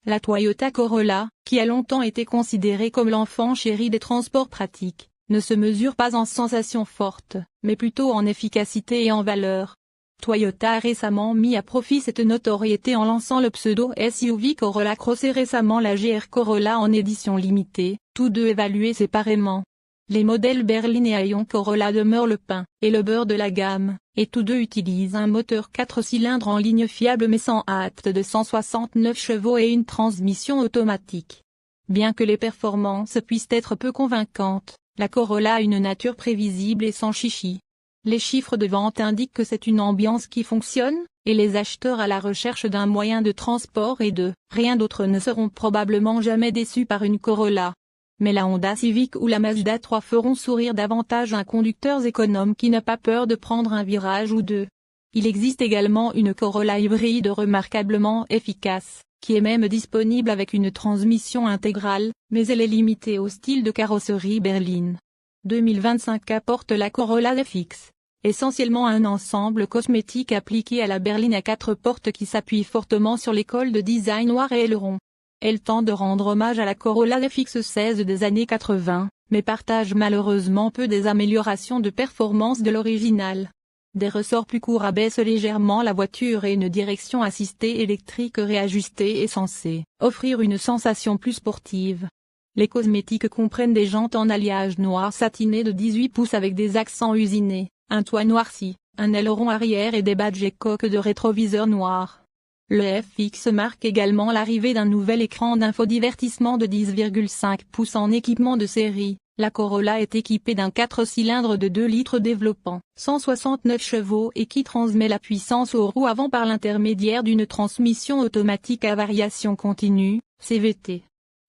La Toyota Corolla, qui a longtemps été considérée comme l'enfant chéri des transports pratiques, ne se mesure pas en sensations fortes, mais plutôt en efficacité et en valeur. Toyota a récemment mis à profit cette notoriété en lançant le pseudo-SUV Corolla Cross et récemment la GR Corolla en édition limitée, tous deux évalués séparément. Les modèles berline et Aion Corolla demeurent le pain et le beurre de la gamme, et tous deux utilisent un moteur 4 cylindres en ligne fiable mais sans hâte de 169 chevaux et une transmission automatique. Bien que les performances puissent être peu convaincantes, la Corolla a une nature prévisible et sans chichi. Les chiffres de vente indiquent que c'est une ambiance qui fonctionne, et les acheteurs à la recherche d'un moyen de transport et de rien d'autre ne seront probablement jamais déçus par une Corolla. Mais la Honda Civic ou la Mazda 3 feront sourire davantage un conducteur économe qui n'a pas peur de prendre un virage ou deux. Il existe également une Corolla hybride remarquablement efficace, qui est même disponible avec une transmission intégrale, mais elle est limitée au style de carrosserie berline. 2025 apporte la Corolla FX, essentiellement un ensemble cosmétique appliqué à la berline à 4 portes qui s'appuie fortement sur l'école de design noir et aileron. Elle tente de rendre hommage à la Corolla FX16 des années 80, mais partage malheureusement peu des améliorations de performance de l'original. Des ressorts plus courts abaissent légèrement la voiture et une direction assistée électrique réajustée est censée offrir une sensation plus sportive. Les cosmétiques comprennent des jantes en alliage noir satiné de 18 pouces avec des accents usinés, un toit noirci, un aileron arrière et des badges et coques de rétroviseur noirs. Le FX marque également l'arrivée d'un nouvel écran d'infodivertissement de 10,5 pouces en équipement de série. La Corolla est équipée d'un 4 cylindres de 2 litres développant 169 chevaux et qui transmet la puissance aux roues avant par l'intermédiaire d'une transmission automatique à variation continue, CVT.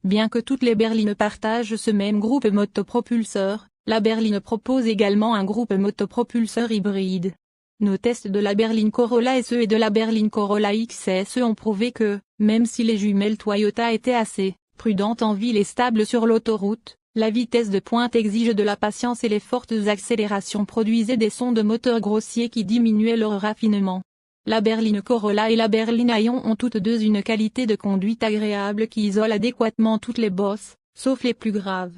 Bien que toutes les berlines partagent ce même groupe motopropulseur, la berline propose également un groupe motopropulseur hybride. Nos tests de la berline Corolla SE et de la berline Corolla XSE ont prouvé que, même si les jumelles Toyota étaient assez prudentes en ville et stables sur l'autoroute, la vitesse de pointe exige de la patience et les fortes accélérations produisaient des sons de moteur grossiers qui diminuaient leur raffinement. La berline Corolla et la berline Aion ont toutes deux une qualité de conduite agréable qui isole adéquatement toutes les bosses, sauf les plus graves.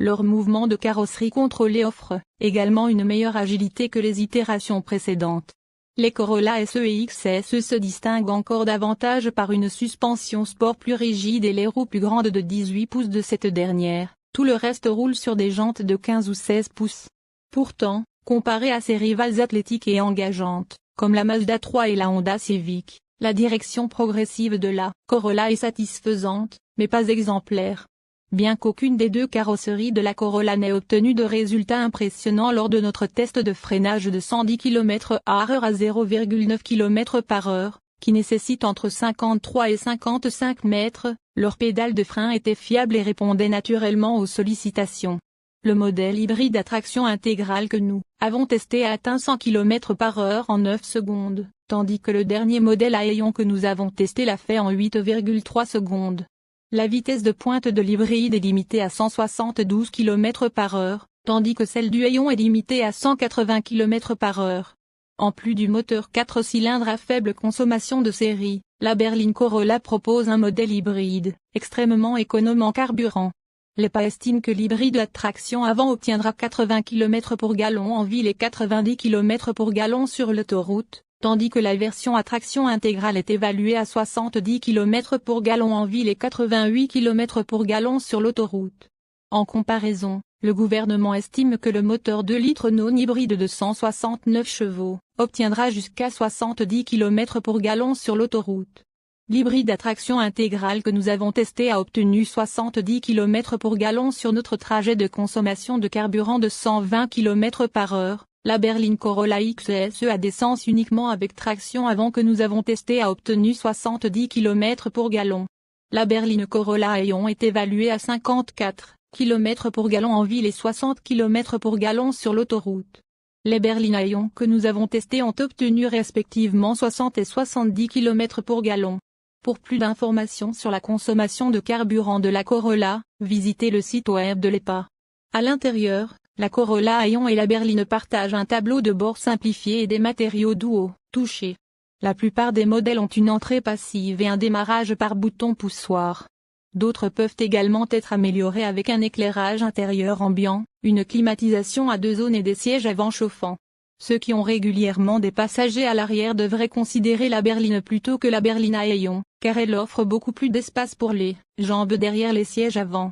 Leur mouvement de carrosserie contrôlé offre également une meilleure agilité que les itérations précédentes. Les Corolla SE et XSE se distinguent encore davantage par une suspension sport plus rigide et les roues plus grandes de 18 pouces de cette dernière. Tout le reste roule sur des jantes de 15 ou 16 pouces. Pourtant, comparé à ses rivales athlétiques et engageantes, comme la Mazda 3 et la Honda Civic, la direction progressive de la Corolla est satisfaisante, mais pas exemplaire. Bien qu'aucune des deux carrosseries de la Corolla n'ait obtenu de résultats impressionnants lors de notre test de freinage de 110 km/h à 0,9 km/h, qui nécessite entre 53 et 55 mètres, leur pédale de frein était fiable et répondait naturellement aux sollicitations. Le modèle hybride à traction intégrale que nous avons testé a atteint 100 km/h en 9 secondes, tandis que le dernier modèle à Aion que nous avons testé l'a fait en 8,3 secondes. La vitesse de pointe de l'hybride est limitée à 172 km/h, tandis que celle du Aion est limitée à 180 km/h. En plus du moteur 4 cylindres à faible consommation de série, la berline Corolla propose un modèle hybride, extrêmement économe en carburant. L'EPA estime que l'hybride à traction avant obtiendra 80 km/g en ville et 90 km/g sur l'autoroute, tandis que la version à traction intégrale est évaluée à 70 km/g en ville et 88 km/g sur l'autoroute. En comparaison, le gouvernement estime que le moteur 2 litres non hybride de 169 chevaux obtiendra jusqu'à 70 km/g sur l'autoroute. L'hybride à traction intégrale que nous avons testé a obtenu 70 km/g sur notre trajet de consommation de carburant de 120 km/h. La berline Corolla XSE à essence uniquement avec traction avant que nous avons testé a obtenu 70 km/g. La berline Corolla Aion est évaluée à 54 km/g en ville et 60 km/g sur l'autoroute. Les berlines Aion que nous avons testées ont obtenu respectivement 60 et 70 km/g. Pour plus d'informations sur la consommation de carburant de la Corolla, visitez le site web de l'EPA. À l'intérieur, la Corolla Aion et la berline partagent un tableau de bord simplifié et des matériaux doux au toucher. La plupart des modèles ont une entrée passive et un démarrage par bouton poussoir. D'autres peuvent également être améliorés avec un éclairage intérieur ambiant, une climatisation à 2 zones et des sièges avant chauffants. Ceux qui ont régulièrement des passagers à l'arrière devraient considérer la berline plutôt que la berline à ayons, car elle offre beaucoup plus d'espace pour les jambes derrière les sièges avant.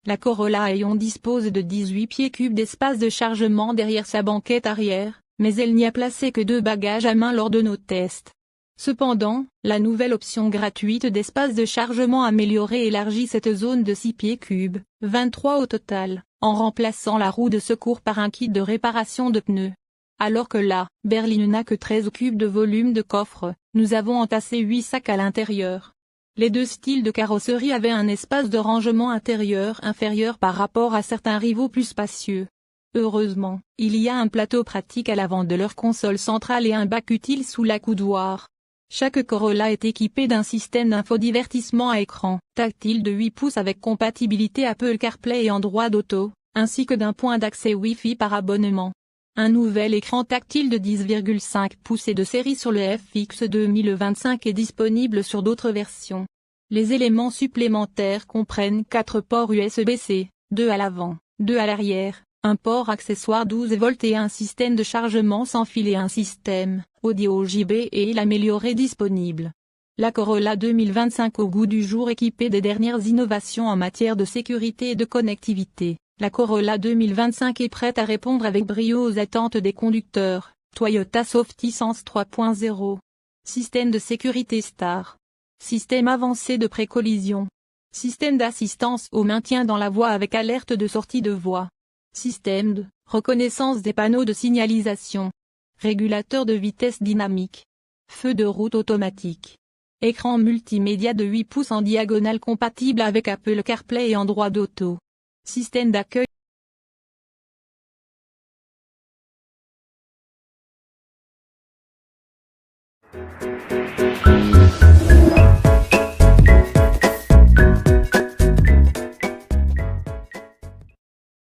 La Corolla Aeon dispose de 18 pieds cubes d'espace de chargement derrière sa banquette arrière, mais elle n'y a placé que 2 bagages à main lors de nos tests. Cependant, la nouvelle option gratuite d'espace de chargement amélioré élargit cette zone de 6 pieds cubes, 23 au total, en remplaçant la roue de secours par un kit de réparation de pneus. Alors que la berline n'a que 13 cubes de volume de coffre, nous avons entassé 8 sacs à l'intérieur. Les 2 styles de carrosserie avaient un espace de rangement intérieur inférieur par rapport à certains rivaux plus spacieux. Heureusement, il y a un plateau pratique à l'avant de leur console centrale et un bac utile sous l'accoudoir. Chaque Corolla est équipé d'un système d'infodivertissement à écran tactile de 8 pouces avec compatibilité Apple CarPlay et Android Auto, ainsi que d'un point d'accès Wi-Fi par abonnement. Un nouvel écran tactile de 10,5 pouces est de série sur le FX 2025 est disponible sur d'autres versions. Les éléments supplémentaires comprennent 4 ports USB-C, 2 à l'avant, 2 à l'arrière, un port accessoire 12 volts et un système de chargement sans fil et un système audio JBL amélioré disponible. La Corolla 2025 au goût du jour équipée des dernières innovations en matière de sécurité et de connectivité. La Corolla 2025 est prête à répondre avec brio aux attentes des conducteurs. Toyota SafetySense 3.0. Système de sécurité Star. Système avancé de précollision. Système d'assistance au maintien dans la voie avec alerte de sortie de voie. Système de reconnaissance des panneaux de signalisation. Régulateur de vitesse dynamique. Feu de route automatique. Écran multimédia de 8 pouces en diagonale compatible avec Apple CarPlay et Android Auto. Système d'accueil.